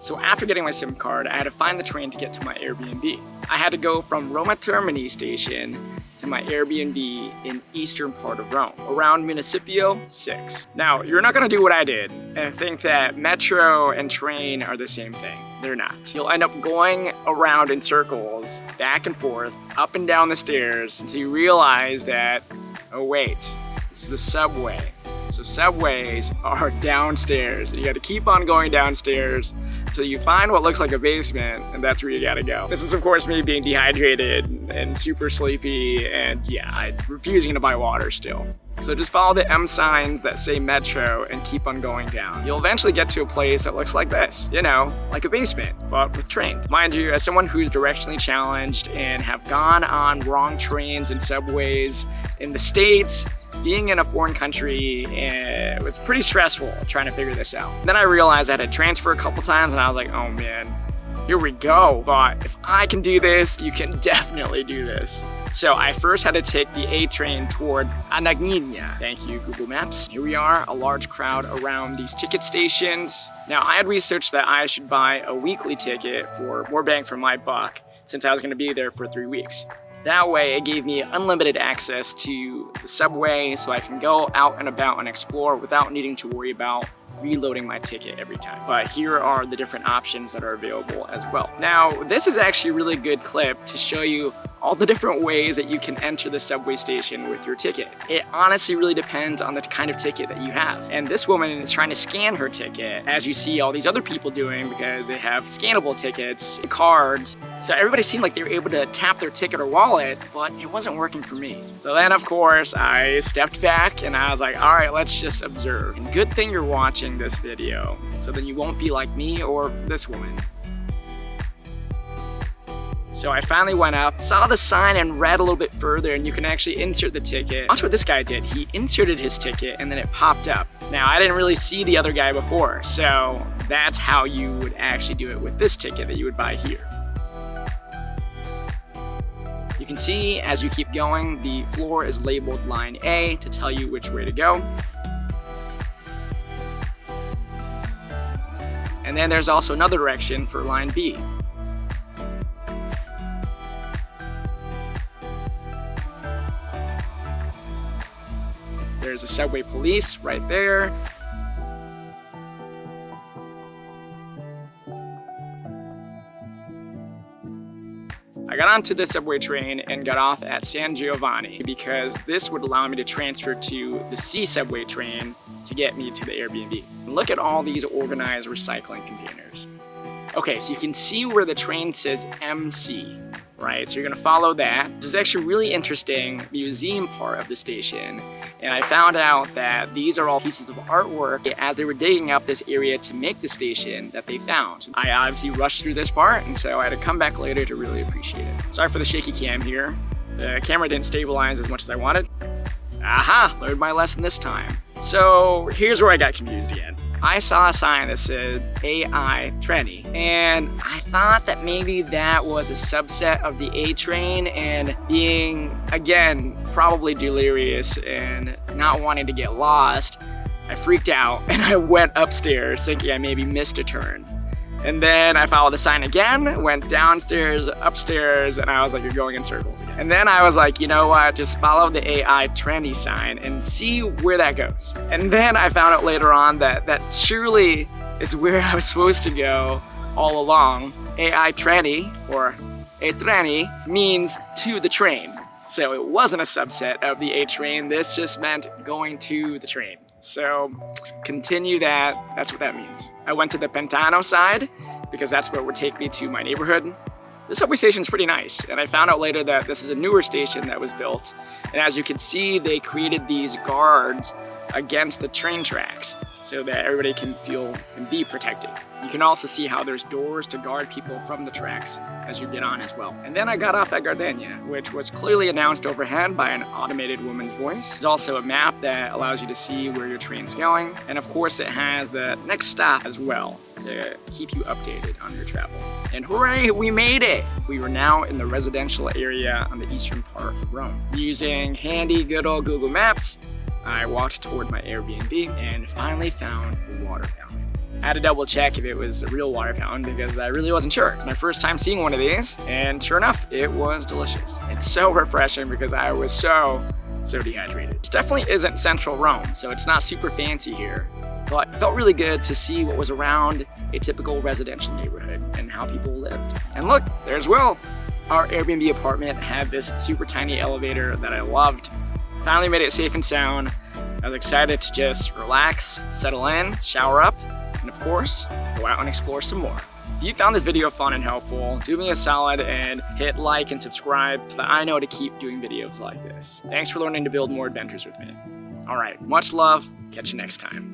So after getting my SIM card, I had to find the train to get to my Airbnb. I had to go from Roma Termini station to my Airbnb in eastern part of Rome, around Municipio 6. Now, you're not gonna do what I did and think that metro and train are the same thing. They're not. You'll end up going around in circles, back and forth, up and down the stairs, until you realize that, oh wait, this is the subway. So subways are downstairs. You gotta keep on going downstairs until you find what looks like a basement, and that's where you gotta go. This is of course me being dehydrated and super sleepy, and yeah, I'm refusing to buy water still. So just follow the M signs that say metro and keep on going down. You'll eventually get to a place that looks like this, you know, like a basement, but with trains. Mind you, as someone who's directionally challenged and have gone on wrong trains and subways in the States, being in a foreign country, it was pretty stressful trying to figure this out. Then I realized I had to transfer a couple times and I was like, oh man, here we go. But if I can do this, you can definitely do this. So I first had to take the A train toward Anagnia. Thank you, Google Maps. Here we are, a large crowd around these ticket stations. Now I had researched that I should buy a weekly ticket for more bang for my buck, since I was gonna be there for 3 weeks. That way, it gave me unlimited access to the subway so I can go out and about and explore without needing to worry about reloading my ticket every time. But here are the different options that are available as well. Now, this is actually a really good clip to show you all the different ways that you can enter the subway station with your ticket. It honestly really depends on the kind of ticket that you have. And this woman is trying to scan her ticket, as you see all these other people doing, because they have scannable tickets, cards. So everybody seemed like they were able to tap their ticket or wallet, but it wasn't working for me. So then of course I stepped back and I was like, all right, let's just observe. And good thing you're watching this video, so then you won't be like me or this woman. So I finally went up, saw the sign and read a little bit further, and you can actually insert the ticket. Watch what this guy did. He inserted his ticket and then it popped up. Now I didn't really see the other guy before, so that's how you would actually do it with this ticket that you would buy here. You can see as you keep going, the floor is labeled line A to tell you which way to go. And then there's also another direction for line B. There's a subway police right there. I got onto the subway train and got off at San Giovanni because this would allow me to transfer to the C subway train to get me to the Airbnb. Look at all these organized recycling containers. Okay, so you can see where the train says MC, right? So you're gonna follow that. This is actually a really interesting museum part of the station, and I found out that these are all pieces of artwork as they were digging up this area to make the station that they found. I obviously rushed through this part, and so I had to come back later to really appreciate it. Sorry for the shaky cam here. The camera didn't stabilize as much as I wanted. Aha, learned my lesson this time. So here's where I got confused again. I saw a sign that said AI Treni, and I thought that maybe that was a subset of the A train, and being, again, probably delirious and not wanting to get lost, I freaked out and I went upstairs thinking I maybe missed a turn. And then I followed the sign again, went downstairs, upstairs, and I was like, you're going in circles again. And then I was like, you know what, just follow the AI Trendy sign and see where that goes. And then I found out later on that that surely is where I was supposed to go all along. AI Trendy, or A Treni, means to the train. So it wasn't a subset of the A train, this just meant going to the train. So continue that, that's what that means. I went to the Pentano side because that's what would take me to my neighborhood. The subway station is pretty nice, and I found out later that this is a newer station that was built. And as you can see, they created these guards against the train tracks so that everybody can feel and be protected. You can also see how there's doors to guard people from the tracks as you get on as well. And then I got off at Gardenia, which was clearly announced overhead by an automated woman's voice. There's also a map that allows you to see where your train's going. And of course it has the next stop as well to keep you updated on your travel. And hooray, we made it! We were now in the residential area on the eastern part of Rome. Using handy good old Google Maps, I walked toward my Airbnb and finally found the water fountain. I had to double check if it was a real water fountain because I really wasn't sure. It's my first time seeing one of these, and sure enough, it was delicious. It's so refreshing because I was so dehydrated. This definitely isn't central Rome, so it's not super fancy here, but it felt really good to see what was around a typical residential neighborhood and how people lived. And look, there's Will. Our Airbnb apartment had this super tiny elevator that I loved. Finally made it safe and sound. I was excited to just relax, settle in, shower up, and of course, go out and explore some more. If you found this video fun and helpful, do me a solid and hit like and subscribe so that I know to keep doing videos like this. Thanks for learning to build more adventures with me. Alright, much love, catch you next time.